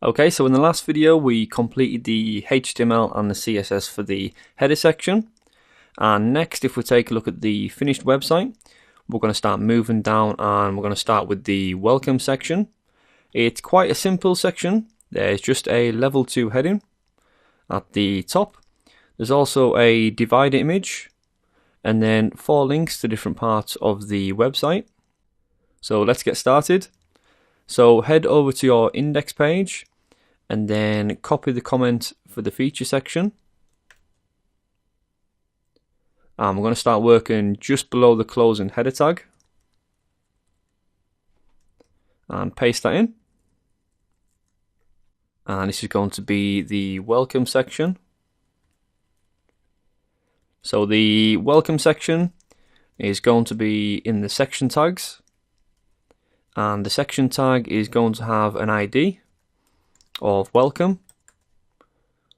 Okay, so in the last video we completed the HTML and the CSS for the header section, and next if we take a look at the finished website, we're going to start moving down and we're going to start with the welcome section. It's quite a simple section. There's just a level 2 heading at the top. There's also a divider image and then 4 links to different parts of the website. So let's get started. So head over to your index page and then copy the comment for the feature section. And we're going to start working just below the closing header tag. And paste that in. And this is going to be the welcome section. So the welcome section is going to be in the section tags. And the section tag is going to have an ID of welcome,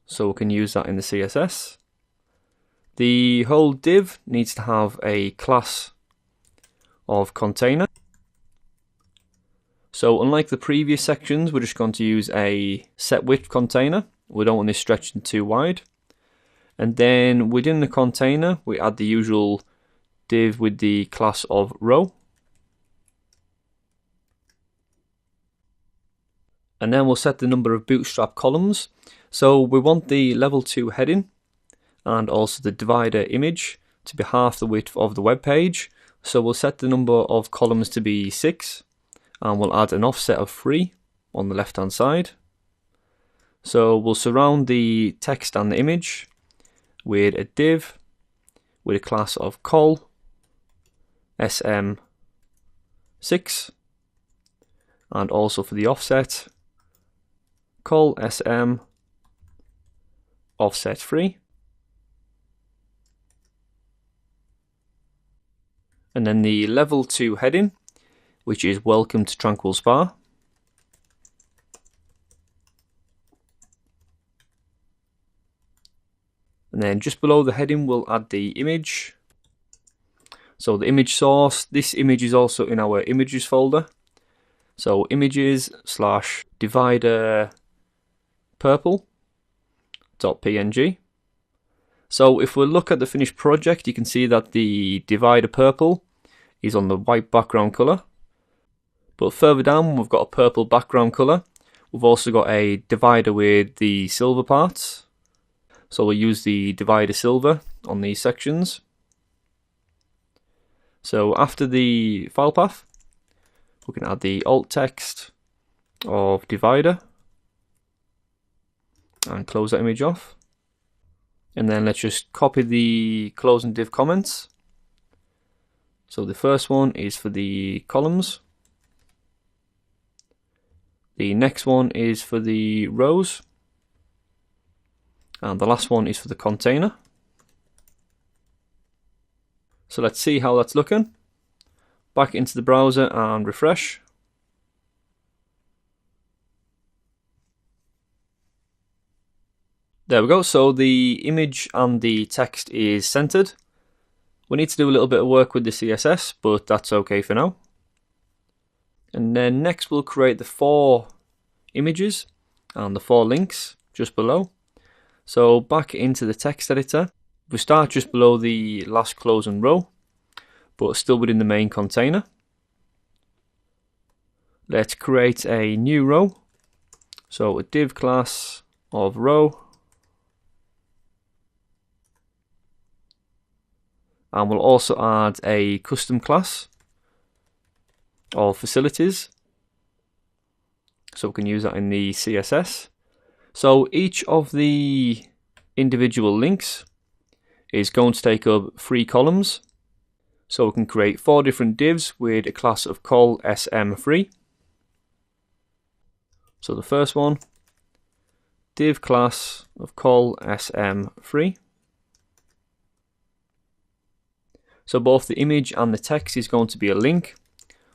so we can use that in the CSS. The whole div needs to have a class of container. So unlike the previous sections, we're just going to use a set width container. We don't want this stretching too wide. And then within the container, we add the usual div with the class of row. And then we'll set the number of Bootstrap columns. So we want the level 2 heading and also the divider image to be half the width of the web page. So we'll set the number of columns to be 6 and we'll add an offset of 3 on the left hand side. So we'll surround the text and the image with a div with a class of col sm6, and also for the offset col sm offset 3, and then the level 2 heading, which is welcome to Tranquil Spa. And then just below the heading we'll add the image. So the image source, this image is also in our images folder. So images / divider purple.png. So if we look at the finished project, you can see that the divider purple is on the white background color. But further down we've got a purple background color. We've also got a divider with the silver parts. So we'll use the divider silver on these sections. So after the file path, we can add the alt text of divider and close that image off. And then let's just copy the closing div comments. So the first one is for the columns. The next one is for the rows. And the last one is for the container. So let's see how that's looking. Back into the browser and refresh. There we go, so the image and the text is centered. We need to do a little bit of work with the CSS, but that's okay for now. And then next we'll create the 4 images and the 4 links just below. So back into the text editor, we start just below the last closing row, but still within the main container. Let's create a new row. So a div class of row. And we'll also add a custom class of facilities. So we can use that in the CSS. So each of the individual links is going to take up 3 columns. So we can create 4 different divs with a class of col sm3. So the first one, div class of col sm3. So both the image and the text is going to be a link.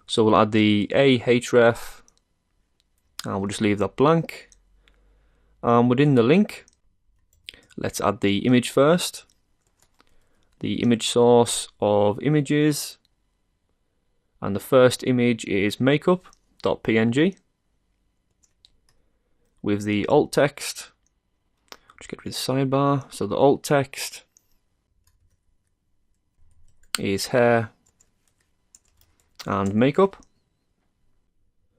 So we'll add the href and we'll just leave that blank. And within the link, let's add the image first. The image source of images. And the first image is makeup.png. with the alt text. Just get rid of the sidebar. So the alt text is hair and makeup.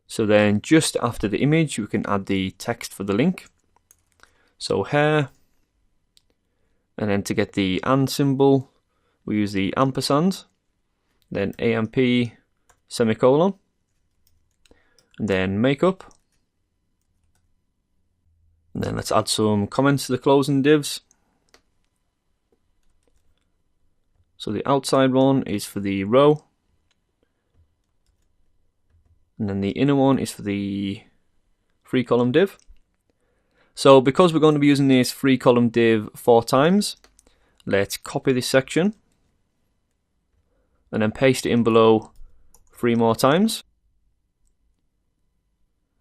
So then just after the image, we can add the text for the link. So hair, and then to get the and symbol, we use the ampersand, then AMP semicolon, and then makeup. And then let's add some comments to the closing divs. So the outside one is for the row, and then the inner one is for the 3-column div. So because we're going to be using this 3-column div 4 times, let's copy this section and then paste it in below 3 more times.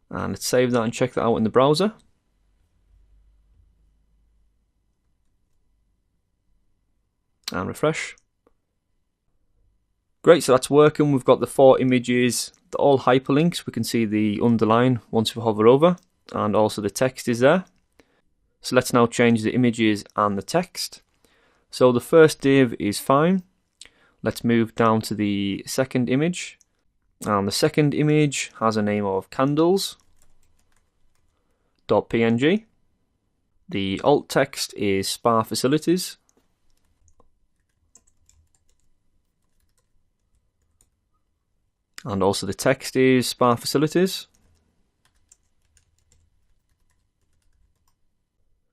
And let's save that and check that out in the browser. And refresh. Great, so that's working. We've got the 4 images, they're all hyperlinks. We can see the underline once we hover over, and also the text is there. So let's now change the images and the text. So the first div is fine. Let's move down to the second image. And the second image has a name of candles.png. The alt text is spa facilities. And also the text is spa facilities.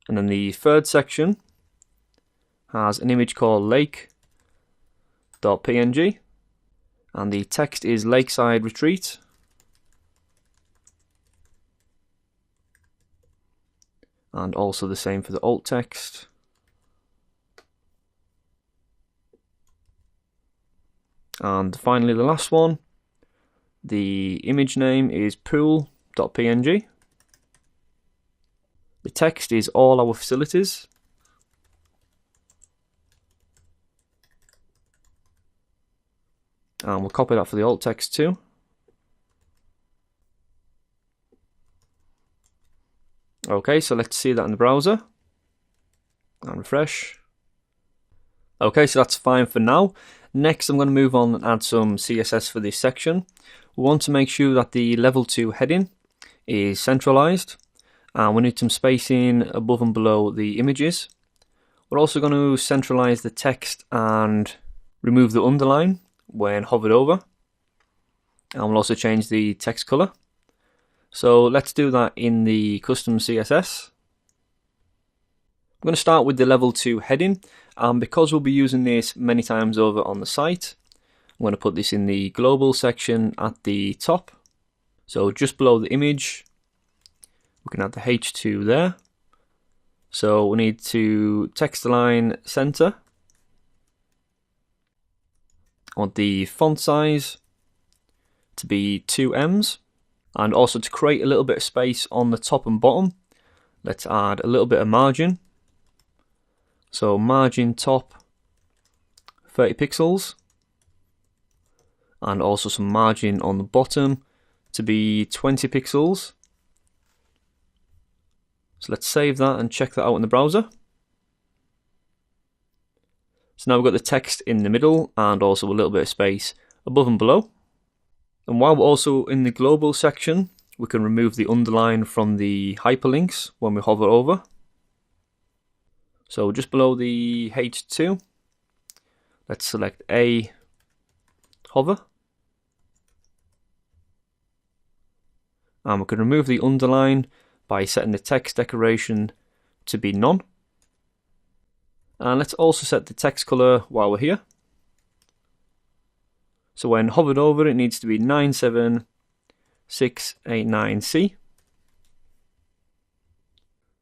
And then the third section has an image called lake.png. And the text is lakeside retreat. And also the same for the alt text. And finally the last one, the image name is pool.png. The text is all our facilities. And we'll copy that for the alt text too. Okay, so let's see that in the browser. And refresh. Okay, so that's fine for now. Next, I'm going to move on and add some CSS for this section. We want to make sure that the level 2 heading is centralized, and we need some spacing above and below the images. We're also going to centralize the text and remove the underline when hovered over, and we'll also change the text color. So let's do that in the custom CSS. I'm going to start with the level 2 heading, and because we'll be using this many times over on the site, I'm going to put this in the global section at the top. So just below the image, we can add the H2 there. So we need to text align center. I want the font size to be 2 and also to create a little bit of space on the top and bottom, let's add a little bit of margin. So margin top 30 pixels, and also some margin on the bottom to be 20 pixels. So let's save that and check that out in the browser. So now we've got the text in the middle and also a little bit of space above and below. And while we're also in the global section, we can remove the underline from the hyperlinks when we hover over. So just below the H2, let's select A, hover. And we can remove the underline by setting the text decoration to be none. And let's also set the text color while we're here. So when hovered over, it needs to be 97689C.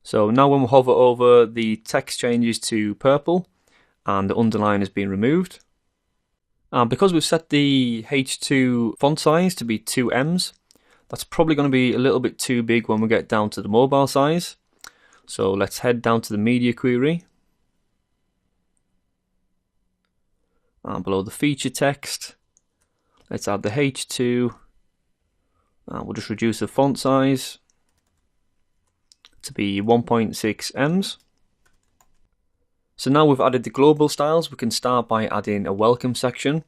So now when we hover over, the text changes to purple and the underline has been removed. And because we've set the H2 font size to be 2 that's probably going to be a little bit too big when we get down to the mobile size. So let's head down to the media query. And below the feature text, let's add the H2. And we'll just reduce the font size. to be 1.6 ems. So now we've added the global styles, we can start by adding a welcome section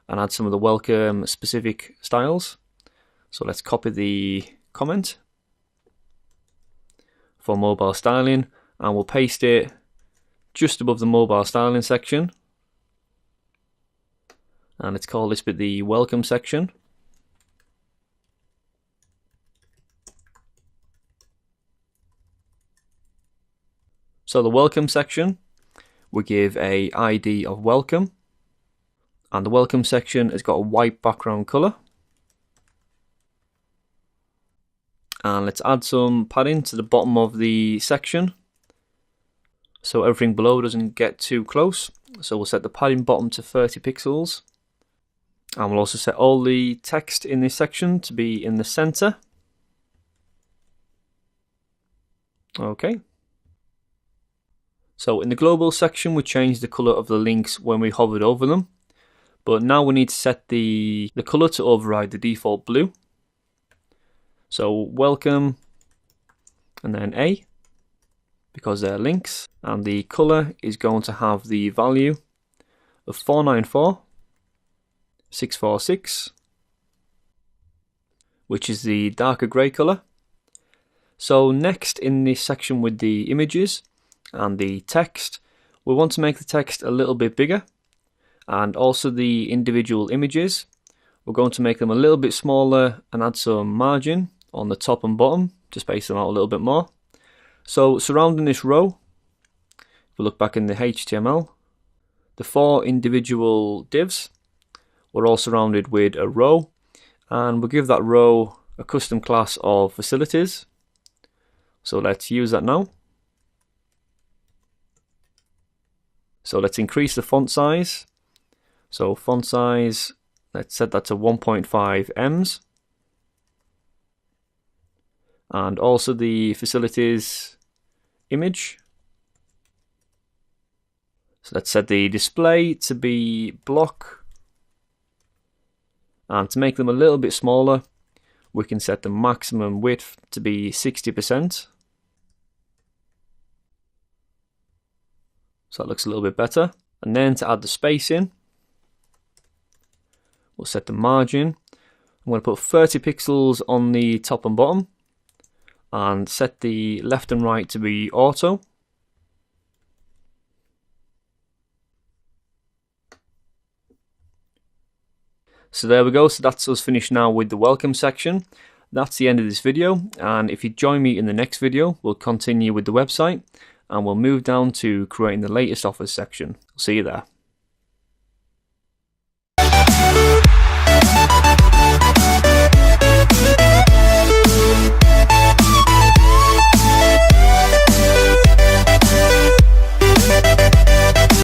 and add some of the welcome specific styles. So let's copy the comment for mobile styling and we'll paste it just above the mobile styling section. And let's call this bit the welcome section. So the welcome section, we give a ID of welcome, and the welcome section has got a white background color. And let's add some padding to the bottom of the section so everything below doesn't get too close. So we'll set the padding bottom to 30 pixels. And we'll also set all the text in this section to be in the center. Okay. So in the global section, we changed the color of the links when we hovered over them. But now we need to set the color to override the default blue. So welcome and then A, because they're links. And the color is going to have the value of 494,646, which is the darker grey color. So next in this section with the images and the text, we want to make the text a little bit bigger, and also the individual images, we're going to make them a little bit smaller and add some margin on the top and bottom to space them out a little bit more. So surrounding this row, if we look back in the HTML, the 4 individual divs were all surrounded with a row, and we'll give that row a custom class of facilities. So let's use that now. So let's increase the font size. So font size, let's set that to 1.5 ems. And also the facilities image. So let's set the display to be block. And to make them a little bit smaller, we can set the maximum width to be 60%. So that looks a little bit better. And then to add the spacing, we'll set the margin. I'm going to put 30 pixels on the top and bottom and set the left and right to be auto. So there we go, so that's us finished now with the welcome section. That's the end of this video, and if you join me in the next video, we'll continue with the website and we'll move down to creating the latest offers section. See you there.